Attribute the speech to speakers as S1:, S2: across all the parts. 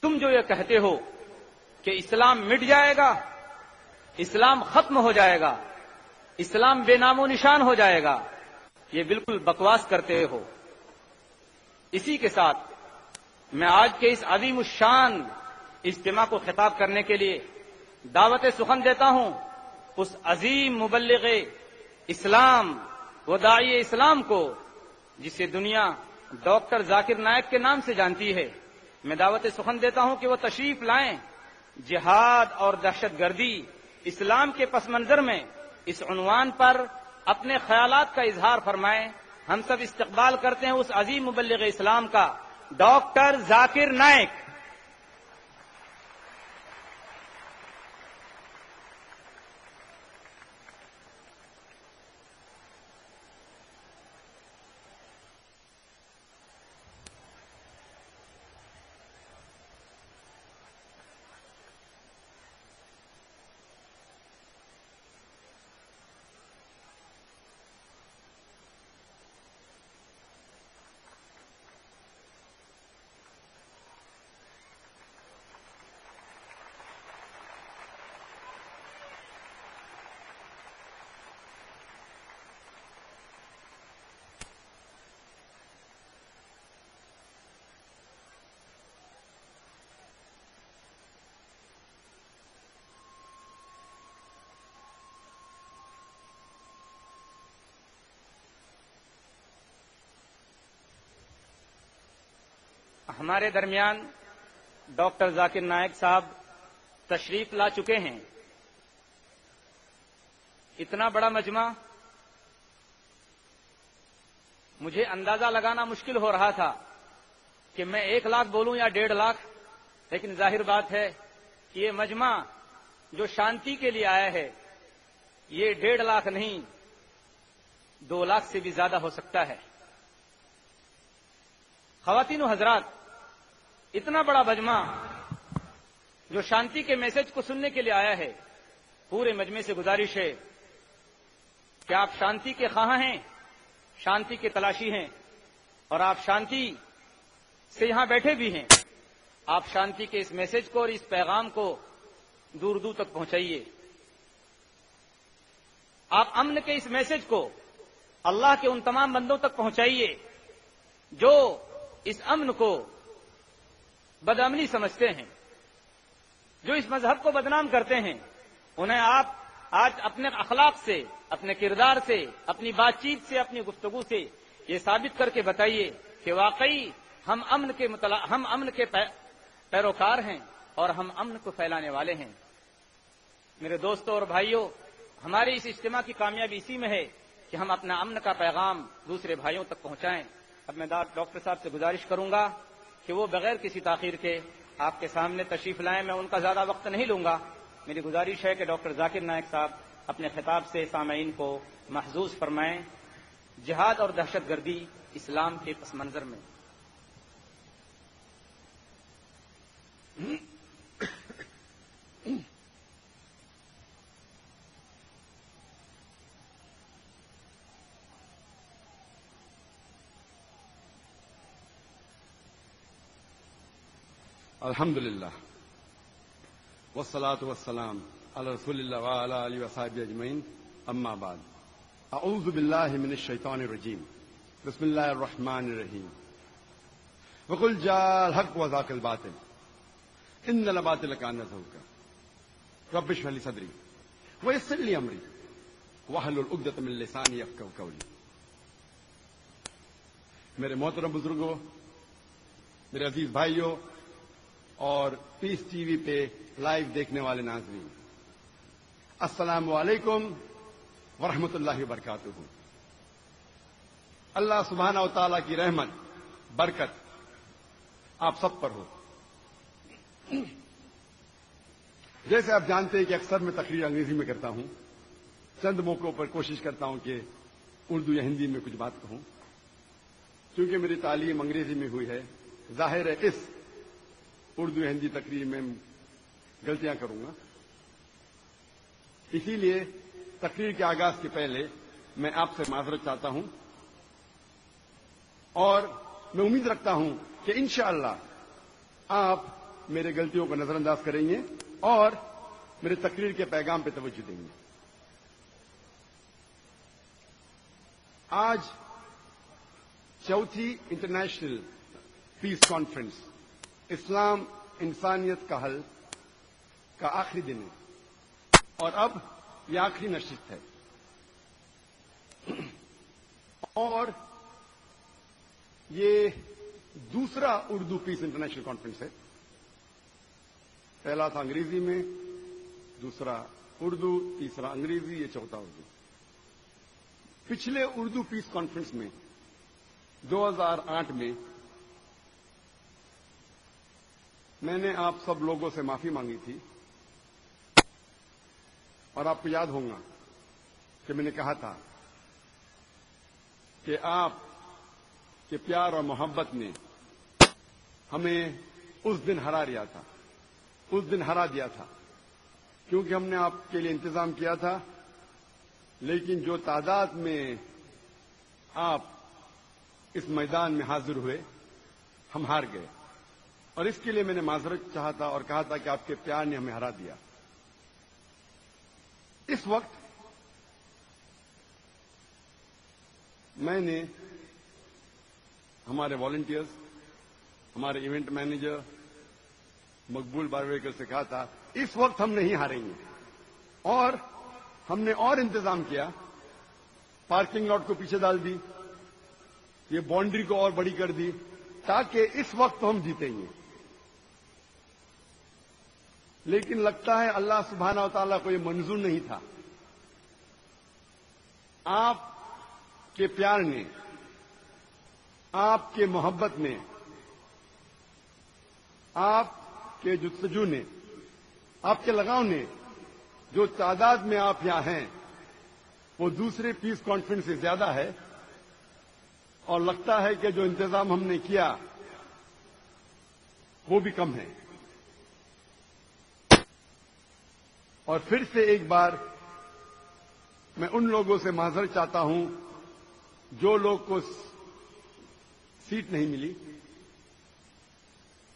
S1: تم جو یہ کہتے ہو کہ اسلام مٹ جائے گا، اسلام ختم ہو جائے گا، اسلام بے نام و نشان ہو جائے گا، یہ بالکل بکواس کرتے ہو۔ اسی کے ساتھ میں آج کے اس عظیم الشان اجتماع کو خطاب کرنے کے لیے دعوت سخن دیتا ہوں اس عظیم مبلغ اسلام و داعی اسلام کو جسے دنیا ڈاکٹر ذاکر نائک کے نام سے جانتی ہے۔ میں دعوت سخن دیتا ہوں کہ وہ تشریف لائیں، جہاد اور دہشت گردی اسلام کے پس منظر میں اس عنوان پر اپنے خیالات کا اظہار فرمائیں۔ ہم سب استقبال کرتے ہیں اس عظیم مبلغ اسلام کا، ڈاکٹر ذاکر نائک۔ ہمارے درمیان ڈاکٹر ذاکر نائک صاحب تشریف لا چکے ہیں۔ اتنا بڑا مجمع مجھے اندازہ لگانا مشکل ہو رہا تھا کہ میں 1 لاکھ بولوں یا 1.5 لاکھ، لیکن ظاہر بات ہے کہ یہ مجمع جو شانتی کے لیے آیا ہے یہ 1.5 لاکھ نہیں 2 لاکھ سے بھی زیادہ ہو سکتا ہے۔ خواتین و حضرات، اتنا بڑا مجمع جو شانتی کے میسج کو سننے کے لیے آیا ہے، پورے مجمع سے گزارش ہے کہ آپ شانتی کے خواہاں ہیں، شانتی کے تلاشی ہیں، اور آپ شانتی سے یہاں بیٹھے بھی ہیں۔ آپ شانتی کے اس میسج کو اور اس پیغام کو دور دور تک پہنچائیے۔ آپ امن کے اس میسج کو اللہ کے ان تمام بندوں تک پہنچائیے جو اس امن کو بدامنی سمجھتے ہیں، جو اس مذہب کو بدنام کرتے ہیں۔ انہیں آپ آج اپنے اخلاق سے، اپنے کردار سے، اپنی بات چیت سے، اپنی گفتگو سے یہ ثابت کر کے بتائیے کہ واقعی ہم امن کے پیروکار ہیں اور ہم امن کو پھیلانے والے ہیں۔ میرے دوستوں اور بھائیوں، ہمارے اس اجتماع کی کامیابی اسی میں ہے کہ ہم اپنا امن کا پیغام دوسرے بھائیوں تک پہنچائیں۔ اب میں ڈاکٹر صاحب سے گزارش کروں گا کہ وہ بغیر کسی تاخیر کے آپ کے سامنے تشریف لائیں۔ میں ان کا زیادہ وقت نہیں لوں گا۔ میری گزارش ہے کہ ڈاکٹر ذاکر نائک صاحب اپنے خطاب سے سامعین کو محظوظ فرمائیں۔ جہاد اور دہشت گردی اسلام کے پس منظر میں۔
S2: الحمدللہ والصلاة والسلام علی رسول اللہ وعلی آلہ وصحبہ اجمعین، اما بعد، اعوذ باللہ من الشیطان الرجیم، بسم اللہ الرحمن الرحیم، وقل جاء الحق وزاق الباطل ان الباطل کان زہوقا رب اشرح لی صدری ویسر لی امری واحلل عقدۃ من لسانی یفقہوا قولی۔ میرے محترم بزرگوں، میرے عزیز بھائیوں اور پیس ٹی وی پہ لائیو دیکھنے والے ناظرین، السلام علیکم ورحمۃ اللہ وبرکاتہ۔ اللہ سبحانہ و تعالیٰ کی رحمت، برکت آپ سب پر ہو۔ جیسے آپ جانتے ہیں کہ اکثر میں تقریر انگریزی میں کرتا ہوں، چند موقعوں پر کوشش کرتا ہوں کہ اردو یا ہندی میں کچھ بات کہوں۔ چونکہ میری تعلیم انگریزی میں ہوئی ہے، ظاہر ہے اس اردو ہندی تقریر میں غلطیاں کروں گا، اسی لیے تقریر کے آغاز کے پہلے میں آپ سے معذرت چاہتا ہوں، اور میں امید رکھتا ہوں کہ انشاءاللہ آپ میرے غلطیوں کو نظر انداز کریں گے اور میرے تقریر کے پیغام پہ توجہ دیں گے. آج چوتھی انٹرنیشنل پیس کانفرنس اسلام انسانیت کا حل کا آخری دن ہے اور اب یہ آخری نشست ہے اور یہ دوسرا اردو پیس انٹرنیشنل کانفرنس ہے. پہلا تھا انگریزی میں، دوسرا اردو، تیسرا انگریزی، یہ چوتھا اردو. پچھلے اردو پیس کانفرنس میں 2008 میں میں نے آپ سب لوگوں سے معافی مانگی تھی اور آپ کو یاد ہوگا کہ میں نے کہا تھا کہ آپ کے پیار اور محبت نے ہمیں اس دن ہرا دیا تھا کیونکہ ہم نے آپ کے لیے انتظام کیا تھا، لیکن جو تعداد میں آپ اس میدان میں حاضر ہوئے ہم ہار گئے اور اس کے لیے میں نے معذرت چاہا تھا اور کہا تھا کہ آپ کے پیار نے ہمیں ہرا دیا. اس وقت میں نے ہمارے والنٹیئرز، ہمارے ایونٹ مینیجر مقبول بارویکر سے کہا تھا اس وقت ہم نہیں ہاریں گے، اور ہم نے اور انتظام کیا. پارکنگ لاٹ کو پیچھے ڈال دی، یہ باؤنڈری کو اور بڑی کر دی تاکہ اس وقت ہم جیتیں گے. لیکن لگتا ہے اللہ سبحانہ و تعالیٰ کو یہ منظور نہیں تھا. آپ کے پیار نے، آپ کے محبت نے، آپ کے جستجو نے، آپ کے لگاؤ نے، جو تعداد میں آپ یہاں ہیں وہ دوسرے پیس کانفرنس سے زیادہ ہے، اور لگتا ہے کہ جو انتظام ہم نے کیا وہ بھی کم ہے. اور پھر سے ایک بار میں ان لوگوں سے معذرت چاہتا ہوں جو لوگ کو سیٹ نہیں ملی.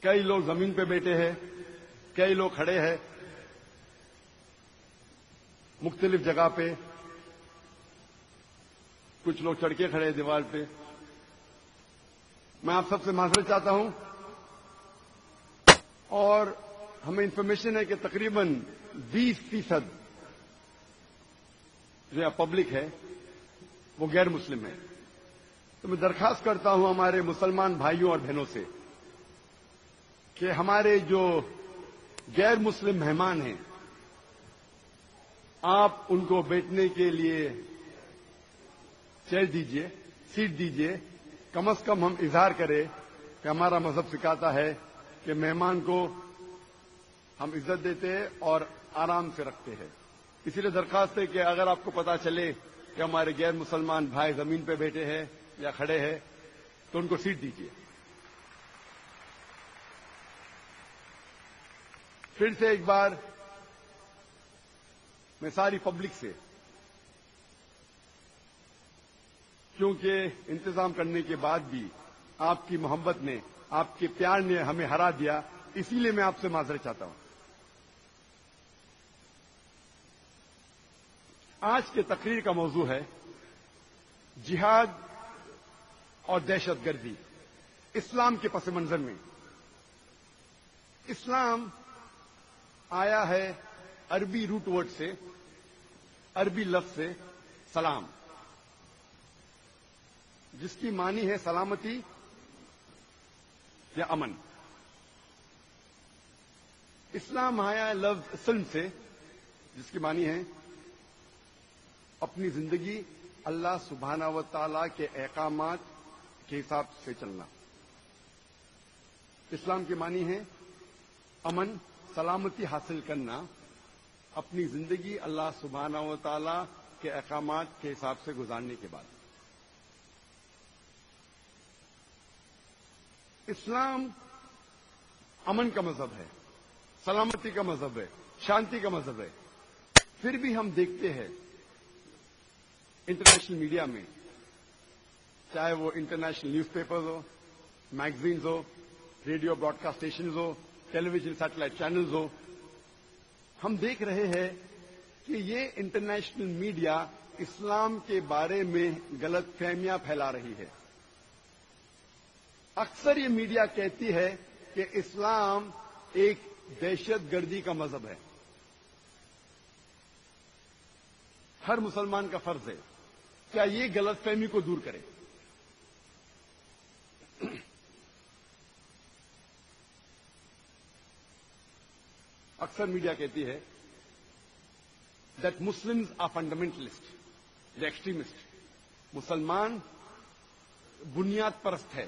S2: کئی لوگ زمین پہ بیٹھے ہیں، کئی لوگ کھڑے ہیں مختلف جگہ پہ، کچھ لوگ چڑھ کے کھڑے ہیں دیوار پہ. میں آپ سب سے معذرت چاہتا ہوں، اور ہمیں انفارمیشن ہے کہ تقریباً 20% جو پبلک ہے وہ غیر مسلم ہے. تو میں درخواست کرتا ہوں ہمارے مسلمان بھائیوں اور بہنوں سے کہ ہمارے جو غیر مسلم مہمان ہیں آپ ان کو بیٹھنے کے لیے چیئر دیجیے، سیٹ دیجیے. کم از کم ہم اظہار کریں کہ ہمارا مذہب سکھاتا ہے کہ مہمان کو ہم عزت دیتے ہیں اور آرام سے رکھتے ہیں. اسی لیے درخواست ہے کہ اگر آپ کو پتا چلے کہ ہمارے غیر مسلمان بھائی زمین پہ بیٹھے ہیں یا کھڑے ہیں تو ان کو سیٹ دیجیے. پھر سے ایک بار میں ساری پبلک سے، کیونکہ انتظام کرنے کے بعد بھی آپ کی محبت نے، آپ کے پیار نے ہمیں ہرا دیا، اسی لیے میں آپ سے معذرت چاہتا ہوں. آج کے تقریر کا موضوع ہے جہاد اور دہشت گردی اسلام کے پس منظر میں. اسلام آیا ہے عربی روٹ ورڈ سے، عربی لفظ سے سلام، جس کی معنی ہے سلامتی یا امن. اسلام آیا ہے لفظ اسلم سے، جس کی معنی ہے اپنی زندگی اللہ سبحانہ و تعالی کے احکامات کے حساب سے چلنا. اسلام کی معنی ہے امن، سلامتی حاصل کرنا، اپنی زندگی اللہ سبحانہ و تعالی کے احکامات کے حساب سے گزارنے کے بعد. اسلام امن کا مذہب ہے، سلامتی کا مذہب ہے، شانتی کا مذہب ہے. پھر بھی ہم دیکھتے ہیں انٹرنیشنل میڈیا میں، چاہے وہ انٹرنیشنل نیوز پیپرز ہو، میگزینز ہو، ریڈیو براڈ کاسٹ اسٹیشنز ہو، ٹیلی ویژن سیٹلائٹ چینلز ہو، ہم دیکھ رہے ہیں کہ یہ انٹرنیشنل میڈیا اسلام کے بارے میں غلط فہمیاں پھیلا رہی ہے۔ اکثر یہ میڈیا کہتی ہے کہ اسلام ایک دہشت گردی کا مذہب ہے۔ ہر مسلمان کا فرض ہے کیا یہ غلط فہمی کو دور کرے۔ اکثر میڈیا کہتی ہے that Muslims are fundamentalist, the extremist. مسلمان بنیاد پرست ہے،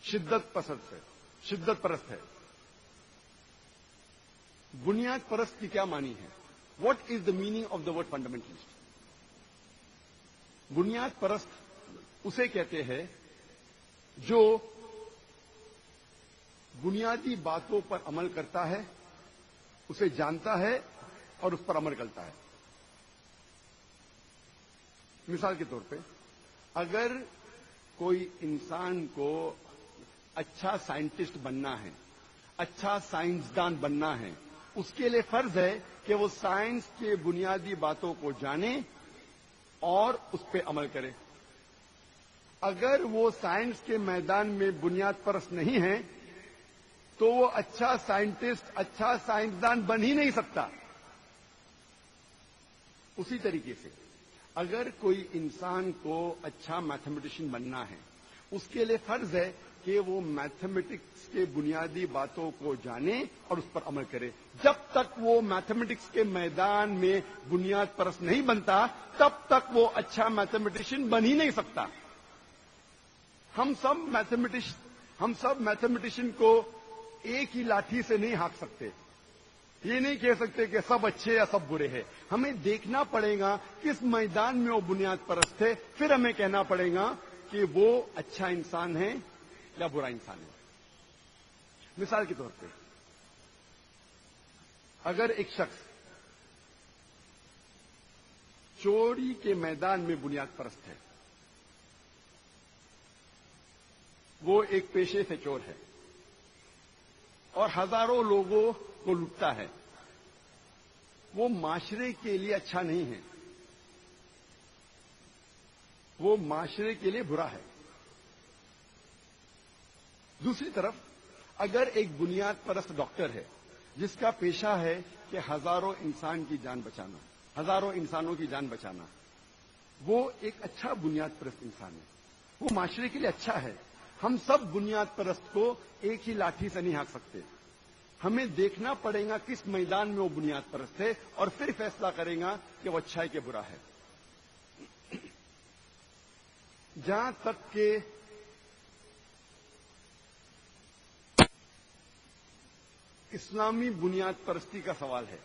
S2: شدت پرست ہے۔ بنیاد پرست کی کیا معنی ہے؟ What is the meaning of the word fundamentalist? بنیاد پرست اسے کہتے ہیں جو بنیادی باتوں پر عمل کرتا ہے، اسے جانتا ہے اور اس پر عمل کرتا ہے۔ مثال کے طور پہ اگر کوئی انسان کو اچھا سائنٹسٹ بننا ہے، اچھا سائنسدان بننا ہے، اس کے لیے فرض ہے کہ وہ سائنس کے بنیادی باتوں کو جانے اور اس پہ عمل کرے۔ اگر وہ سائنس کے میدان میں بنیاد پرست نہیں ہے تو وہ اچھا سائنٹسٹ، اچھا سائنسدان بن ہی نہیں سکتا۔ اسی طریقے سے اگر کوئی انسان کو اچھا میتھمیٹیشین بننا ہے، اس کے لیے فرض ہے کہ وہ میتھمیٹکس کے بنیادی باتوں کو جانے اور اس پر عمل کرے۔ جب تک وہ میتھمیٹکس کے میدان میں بنیاد پرست نہیں بنتا تب تک وہ اچھا میتھمیٹیشین بن ہی نہیں سکتا۔ ہم سب میتھمیٹیشین کو ایک ہی لاٹھی سے نہیں ہانک سکتے۔ یہ نہیں کہہ سکتے کہ سب اچھے یا سب برے ہیں۔ ہمیں دیکھنا پڑے گا کس میدان میں وہ بنیاد پرست ہے، پھر ہمیں کہنا پڑے گا کہ وہ اچھا انسان ہے یا برا انسان ہے۔ مثال کے طور پہ اگر ایک شخص چوری کے میدان میں بنیاد پرست ہے، وہ ایک پیشے سے چور ہے اور ہزاروں لوگوں کو لوٹتا ہے، وہ معاشرے کے لیے اچھا نہیں ہے، وہ معاشرے کے لیے برا ہے۔ دوسری طرف اگر ایک بنیاد پرست ڈاکٹر ہے جس کا پیشہ ہے کہ ہزاروں انسانوں کی جان بچانا، وہ ایک اچھا بنیاد پرست انسان ہے، وہ معاشرے کے لیے اچھا ہے۔ ہم سب بنیاد پرست کو ایک ہی لاٹھی سے نہیں ہانک سکتے۔ ہمیں دیکھنا پڑے گا کس میدان میں وہ بنیاد پرست ہے اور پھر فیصلہ کرے گا کہ وہ اچھا ہے کہ برا ہے۔ جہاں تک کہ اسلامی بنیاد پرستی کا سوال ہے،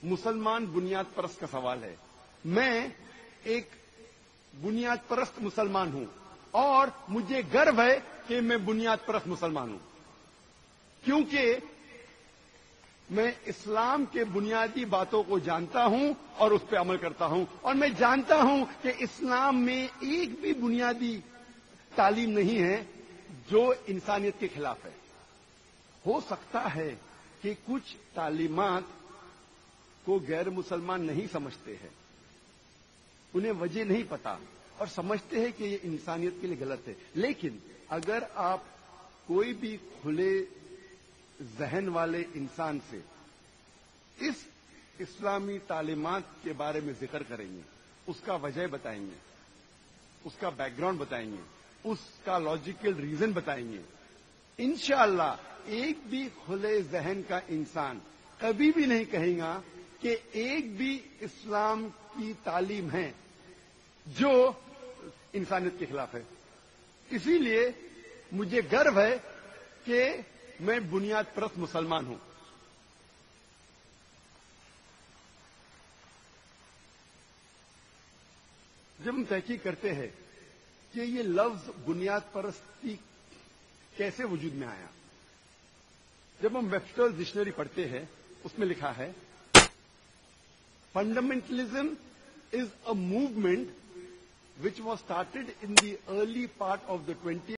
S2: مسلمان بنیاد پرست کا سوال ہے، میں ایک بنیاد پرست مسلمان ہوں اور مجھے گرو ہے کہ میں بنیاد پرست مسلمان ہوں، کیونکہ میں اسلام کے بنیادی باتوں کو جانتا ہوں اور اس پہ عمل کرتا ہوں، اور میں جانتا ہوں کہ اسلام میں ایک بھی بنیادی تعلیم نہیں ہے جو انسانیت کے خلاف ہے۔ ہو سکتا ہے کہ کچھ تعلیمات کو غیر مسلمان نہیں سمجھتے ہیں، انہیں وجہ نہیں پتا اور سمجھتے ہیں کہ یہ انسانیت کے لیے غلط ہے، لیکن اگر آپ کوئی بھی کھلے ذہن والے انسان سے اس اسلامی تعلیمات کے بارے میں ذکر کریں گے، اس کا وجہ بتائیں گے، اس کا بیک گراؤنڈ بتائیں گے، اس کا لاجیکل ریزن بتائیں گے، انشاءاللہ ایک بھی کھلے ذہن کا انسان کبھی بھی نہیں کہے گا کہ ایک بھی اسلام کی تعلیم ہے جو انسانیت کے خلاف ہے۔ اسی لیے مجھے گرو ہے کہ میں بنیاد پرست مسلمان ہوں۔ جب ہم تحقیق کرتے ہیں کہ یہ لفظ بنیاد پرستی کیسے وجود میں آیا، جب ہم ویبسٹر ڈکشنری پڑھتے ہیں اس میں لکھا ہے fundamentalism is a movement which was started in the early part of the 20th